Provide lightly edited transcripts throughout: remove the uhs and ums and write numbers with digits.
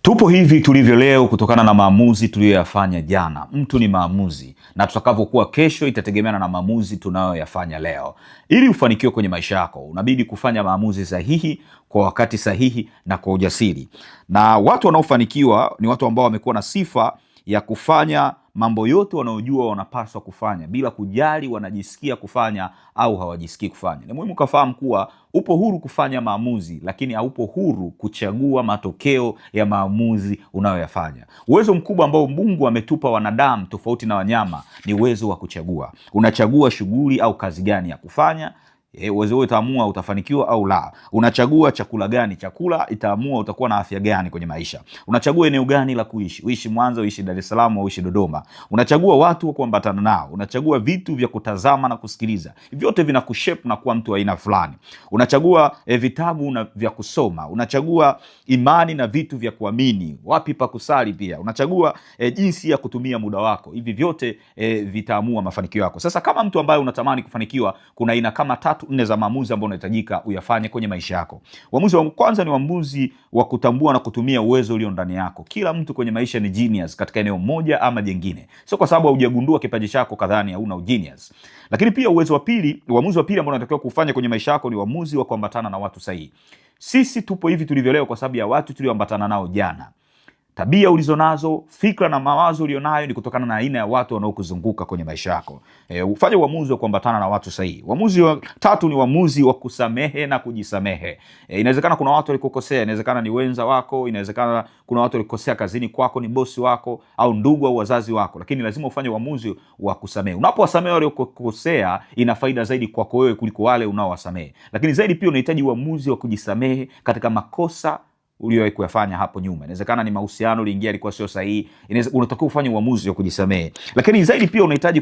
Tupo hivi tulivyo leo kutokana na maamuzi tuliyoyafanya jana. Mtu ni maamuzi, na tutakavyokuwa kesho itategemeana na maamuzi tunayoyafanya leo. Ili ufanikiwe kwenye maisha yako, unabidi kufanya maamuzi sahihi kwa wakati sahihi na kwa ujasiri. Na watu wanaofanikiwa ni watu ambao wamekuwa na sifa ya kufanya mambo yote wanaojua wanapaswa kufanya bila kujali wanajisikia kufanya au hawajisikii kufanya. Ni muhimu kufahamu kuwa upo huru kufanya maamuzi, lakini haupo huru kuchagua matokeo ya maamuzi unayoyafanya. Uwezo mkubwa ambao Mungu ametupa wanadamu tofauti na wanyama ni uwezo wa kuchagua. Unachagua shughuli au kazi gani ya kufanya. Uwezo huo itaamua utafanikiwa au la. Unachagua chakula gani, chakula itaamua utakuwa na afya gani kwenye maisha. Unachagua eneo gani la kuishi, uishi Mwanza, uishi Dar es Salaam au uishi Dodoma. Unachagua watu wa kuambatana nao, unachagua vitu vya kutazama na kusikiliza. Vyote vinakushape na kuwa mtu wa aina fulani. Unachagua vitabu na vya kusoma, unachagua imani na vitu vya kuamini, wapi pa kusali pia. Unachagua jinsi ya kutumia muda wako. Hivi vyote vitaamua mafanikio yako. Sasa kama mtu ambaye unatamani kufanikiwa, kuna aina kama 3-4 za maamuzi ambayo unahitajika uyafanye kwenye maisha yako. Uamuzi wa kwanza ni uamuzi wa kutambua na kutumia uwezo ulio ndani yako. Kila mtu kwenye maisha ni genius katika eneo moja ama jingine. Sio kwa sababu hujagundua kipaji chako kadhani hauna genius. Lakini pia uamuzi wa pili ambao unatakiwa kufanya kwenye maisha yako ni uamuzi wa kuambatana na watu sahihi. Sisi tupo hivi tulivyo leo kwa sababu ya watu tulioambatana nao jana. Tabia ulizonazo, fikra na mawazo ulionayo ni kutokana na aina ya watu wanaokuzunguka kwenye maisha yako. Ufanye uamuzi wa kuambatana na watu sahihi. Uamuzi wa 3 ni uamuzi wa kusamehe na kujisamehe. Inawezekana kuna watu walikukosea, inawezekana ni wenza wako, inawezekana kuna watu walikukosea kazini kwako, ni bosi wako au ndugu au wazazi wako, lakini lazima ufanye uamuzi wa kusamehe. Unapowasamehe wale waliokukosea, ina faida zaidi kwako wewe kuliko wale unaowasamehe. Lakini zaidi pia unahitaji uamuzi wa kujisamehe katika makosa uliyowahi kuyafanya hapo nyuma. Inawezekana ni mahusiano uliingia ilikuwa sio sahihi, unatakiwa ufanye uamuzi wa kujisamehe. Lakini zaidi pia unahitaji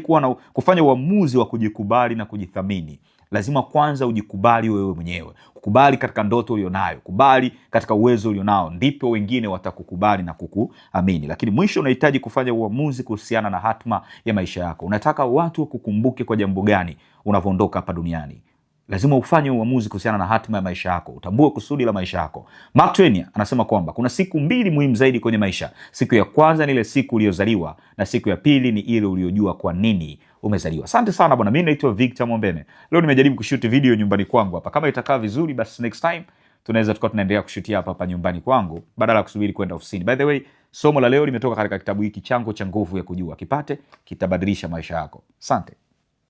kufanya uamuzi wa kujikubali na kujithamini. Lazima kwanza ujikubali wewe mwenyewe. Kukubali katika ndoto ulionayo, kubali katika uwezo ulionao, ndipo wengine watakukubali na kukuamini. Lakini mwisho unahitaji kufanya uamuzi kuhusiana na hatma ya maisha yako. Unataka watu wakukumbuke kwa jambo gani unavyoondoka hapa duniani? Lazima ufanye uamuzi kuhusiana na hatima ya maisha yako. Utambue kusudi la maisha yako. Mark Twain anasema kwamba kuna siku 2 muhimu zaidi kwenye maisha. Siku ya kwanza ni ile siku uliyozaliwa, na siku ya pili ni ile uliyojua kwa nini umezaliwa. Asante sana bwana. Mimi naitwa Victor Mwambene. Leo nimejaribu kushoot video nyumbani kwangu hapa. Kama itakaa vizuri, basi next time tunaweza tunaendelea kushutia hapa nyumbani kwangu badala ya kusubiri kwenda ofisini. By the way, somo la leo limetoka katika kitabu hiki changu cha Nguvu ya Kujua. Kipate, kitabadilisha maisha yako. Asante.